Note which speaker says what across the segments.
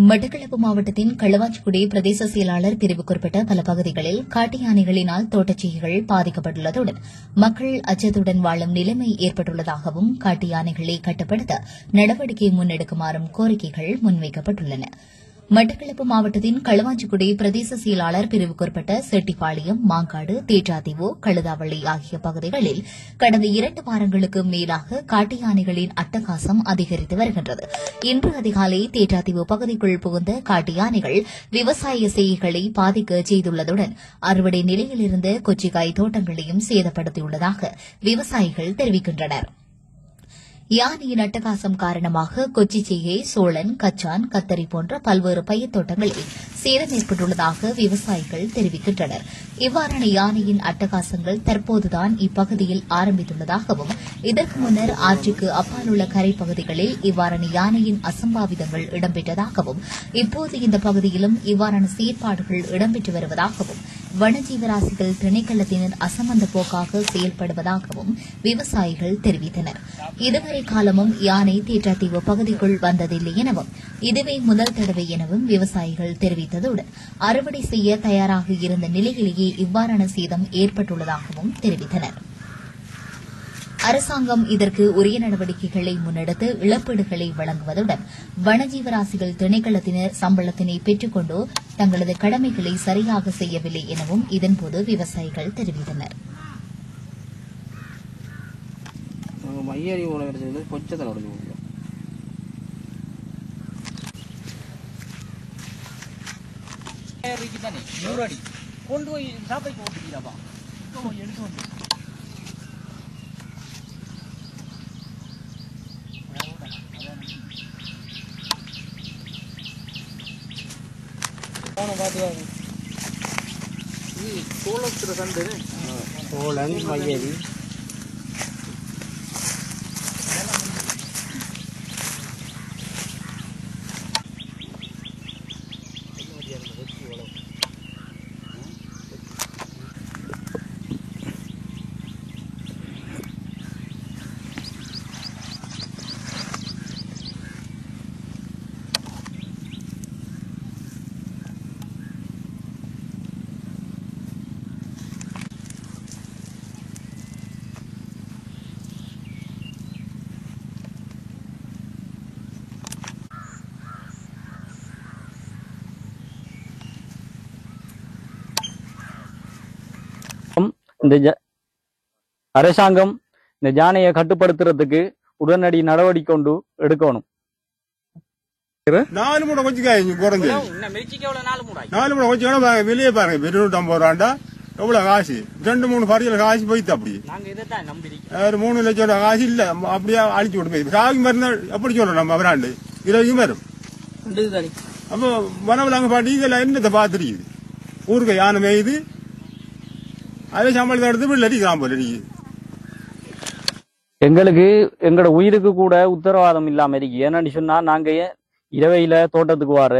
Speaker 1: மட்டக்களப்பு மாவட்டத்தின் களுவாஞ்சிக்குடி பிரதேச செயலாளர் பிரிவுக்குட்பட்ட பல பகுதிகளில் காட்டு யானைகளினால் தோட்டச்செய்கைகள் பாதிக்கப்பட்டுள்ளதுடன் மக்கள் அச்சத்துடன் வாழும் நிலைமை ஏற்பட்டுள்ளதாகவும் காட்டு யானைகளை கட்டுப்படுத்த நடவடிக்கை முன்னெடுக்குமாறும் கோரிக்கைகள் முன்வைக்கப்பட்டுள்ளன. மட்டக்களப்பு மாவட்டத்தின் களுவாஞ்சிக்குடி பிரதேச செயலாளர் பிரிவுக்குட்பட்ட செட்டிப்பாளையம், மாங்காடு, தேற்றாத்தீவு, கழுதாவளி ஆகிய பகுதிகளில் கடந்த 2 வாரங்களுக்கு மேலாக காட்டு யானைகளின் அட்டகாசம் அதிகரித்து வருகின்றது. இன்று அதிகாலை தேற்றாத்தீவு பகுதிக்குள் புகுந்த காட்டு யானைகள் விவசாய செய்கைகளை பாதிக்க செய்துள்ளதுடன் அறுவடை நிலையில் இருந்த கொச்சிக்காய் தோட்டங்களையும் சேதப்படுத்தியுள்ளதாக விவசாயிகள் தெரிவிக்கின்றனர். யானையின் அட்டகாசம் காரணமாக கொச்சிச்செய்கை, சோழன், கச்சான், கத்தரி போன்ற பல்வேறு பயிர் தோட்டங்களில் சேதம் ஏற்பட்டுள்ளதாக விவசாயிகள் தெரிவிக்கின்றனர். இவ்வாறான யானையின் அட்டகாசங்கள் தற்போதுதான் இப்பகுதியில் ஆரம்பித்துள்ளதாகவும் இதற்கு முன்னர் ஆற்றுக்கு அப்பாலுள்ள கரைப்பகுதிகளில் இவ்வாறான யானையின் அசம்பாவிதங்கள் இடம்பெற்றதாகவும் இப்போது இந்த பகுதியிலும் இவ்வாறான செயற்பாடுகள் இடம்பெற்று வருவதாகவும் வனஜீவராசிகள் திணைக்களத்தினர் அசமந்த போக்காக செயல்படுவதாகவும் விவசாயிகள் தெரிவித்தனர். இதுவரை காலமும் யானை தேற்றாத்தீவு பகுதிக்குள் வந்ததில்லை எனவும் இதுவே முதல் தடவை எனவும் விவசாயிகள் தெரிவித்ததுடன் அறுவடை செய்ய தயாராக இருந்த நிலையிலேயே இவ்வாறான சேதம் ஏற்பட்டுள்ளதாகவும் தெரிவித்தனர். அரசாங்கம் இதற்கு உரிய நடவடிக்கைகளை முன்னெடுத்து இழப்பீடுகளை வழங்குவதுடன் வனஜீவராசிகள் திணைக்களத்தினர் சம்பளத்தினை பெற்றுக் கொண்டு தங்களது கடமைகளை சரியாக செய்யவில்லை எனவும் இதன்போது விவசாயிகள் தெரிவித்தனர்.
Speaker 2: சோழன், மய்யரி,
Speaker 3: இந்த அரசாங்கம் இந்த யானையை கட்டுப்படுத்துறதுக்கு உடனடி நடவடிக்கை கொண்டு எடுக்கணும்.
Speaker 4: 4 மூடை கொச்சிக்காய் குறைஞ்சு 4 மூடை கொச்சிக்காய் வெளியே பாருங்க 250 ரூபாண்டா எவ்வளவு காசு 2-3 பறியல் காசு போயிட்டு அப்படி 3 லட்சம் காசு இல்ல அப்படியே அழிச்சு விட்டு போயிடுது. காவி மருந்து எப்படி சொல்றோம் நம்ம அவராண்டு 20 மரம் அப்போ வனவிலங்கு பாட்டி இதெல்லாம் என்னத்தை பாத்துருக்குது. ஊருக்கு யானை மேயுது அதே சம்பளத்தை எடுத்து வீட்டில் அடிக்கிறான் போல அடிக்குது.
Speaker 3: எங்களுக்கு எங்களோட உயிருக்கு கூட உத்தரவாதம் இல்லாம இருக்கு. ஏன்னு சொன்னா நாங்க இரவையில தோட்டத்துக்கு வர,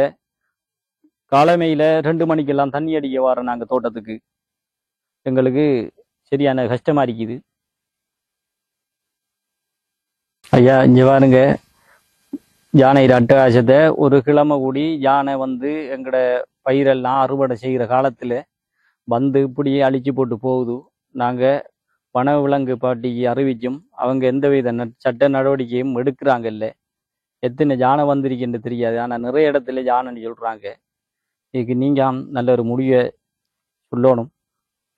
Speaker 3: காலமையில 2 மணிக்கெல்லாம் தண்ணி அடிக்க வர நாங்க தோட்டத்துக்கு. எங்களுக்கு சரியான கஷ்டமா இருக்குது. ஐயா இங்க பாருங்க, யானையில அட்டகாசத்தை ஒரு கிழமை கூடி யானை எங்கட பயிரெல்லாம் அறுவடை செய்கிற காலத்துல இப்படியே அழிச்சு போட்டு போகுது. நாங்க வனவிலங்கு பாட்டிக்கு அறிவிச்சும் அவங்க எந்தவித சட்ட நடவடிக்கையும் எடுக்கிறாங்க. இல்ல எத்தனை யானை வந்திருக்குன்னு தெரியாது. ஆனா நிறைய இடத்துல யானைன்னு சொல்றாங்க. இதுக்கு நீங்க நல்ல ஒரு முடிவை சொல்லணும்.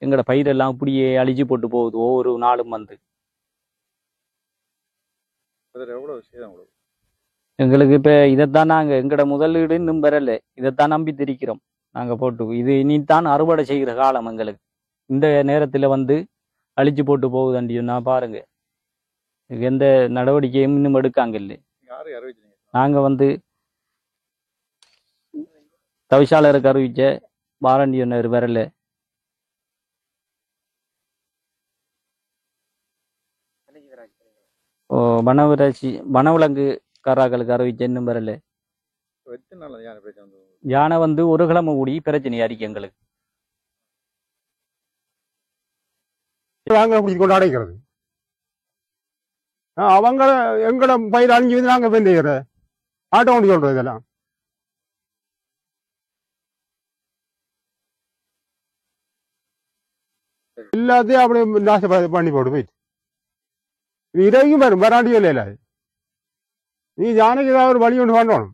Speaker 3: எங்களோட பயிரெல்லாம் இப்படியே அழிச்சு போட்டு போகுது ஒவ்வொரு நாளும் எங்களுக்கு இப்ப இதைத்தான் நாங்க எங்களோட முதலீடு இன்னும் பெறல. இதைத்தான் நம்பி திரிக்கிறோம் நாங்க போட்டு. இது இனித்தான் அறுவடை செய்கிற காலம். எங்களுக்கு இந்த நேரத்துல அழிச்சு போட்டு போகுதுன்னு சொன்னா பாருங்க, எந்த நடவடிக்கையும் இன்னும் எடுக்காங்க. இல்லை நாங்க தவிசாளருக்கு அறிவிச்ச வாரண்டியனர் வரல. வனவிலங்கு காராக்களுக்கு அறிவிச்ச இன்னும் வரல. யானை ஒரு கிழமை கூடி பிரச்சனையா இருக்கு எங்களுக்கு.
Speaker 4: கொண்டாடிக்கிறது அவங்க எங்கட பயிர் அழிஞ்சு நாங்க பெய்யுற ஆட்டோ கொண்டு சொல்றது இதெல்லாம் எல்லாத்தையும் அப்படியே நாசம் பண்ணி போட்டு போயிட்டு இதையும் வரும் வராண்டியும் இல்லை. நீ யானைக்கு ஏதாவது ஒரு வழி ஒன்று பண்ணணும்.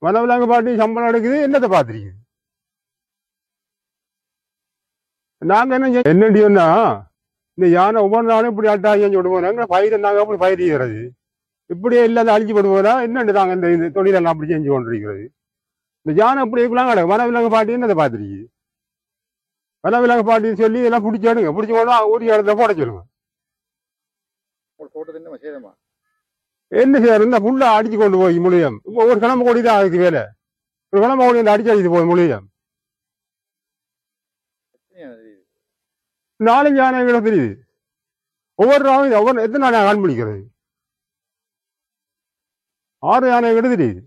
Speaker 4: வனவிலங்கு பாட்டி சம்பளம் எடுக்குது, என்னத்தை பார்த்துருக்குது. நாங்க என்னடியோன்னா இந்த யானை ஒவ்வொரு நாளும் இப்படி அட்டாயம் விடுவோம். நாங்க பயிர் நாங்க அப்படி பயிர் செய்கிறது இப்படியே இல்லாத அழிச்சு போடுவோம்னா என்னண்டு நாங்க இந்த தொழிலெல்லாம் அப்படி செஞ்சு கொண்டிருக்கிறது. இந்த யானை அப்படி இப்படிலாம் கிடக்கு. வனவிலங்கு பாட்டி என்னதை பார்த்துருக்கு. வனவிலங்கு பாட்டின்னு சொல்லி இதெல்லாம் பிடிச்சாடுங்க. பிடிச்சி போனா ஒரு இடத்துல போட சொல்லுங்க. என்ன செய்யறது? இந்த புல்ல அடிச்சு கொண்டு போய் முழுயம் ஒரு கிழமை கோடி தான் அதுக்கு வேலை. ஒரு கிழமை கோடி அந்த அடிச்சு போய் முழுயம் 4 யானைகளை தெரியுது. ஒவ்வொரு நாளும் ஒவ்வொரு எத்தனை நாள் கண்பிடிக்கிறது. 6 யானைகள் தெரியுது.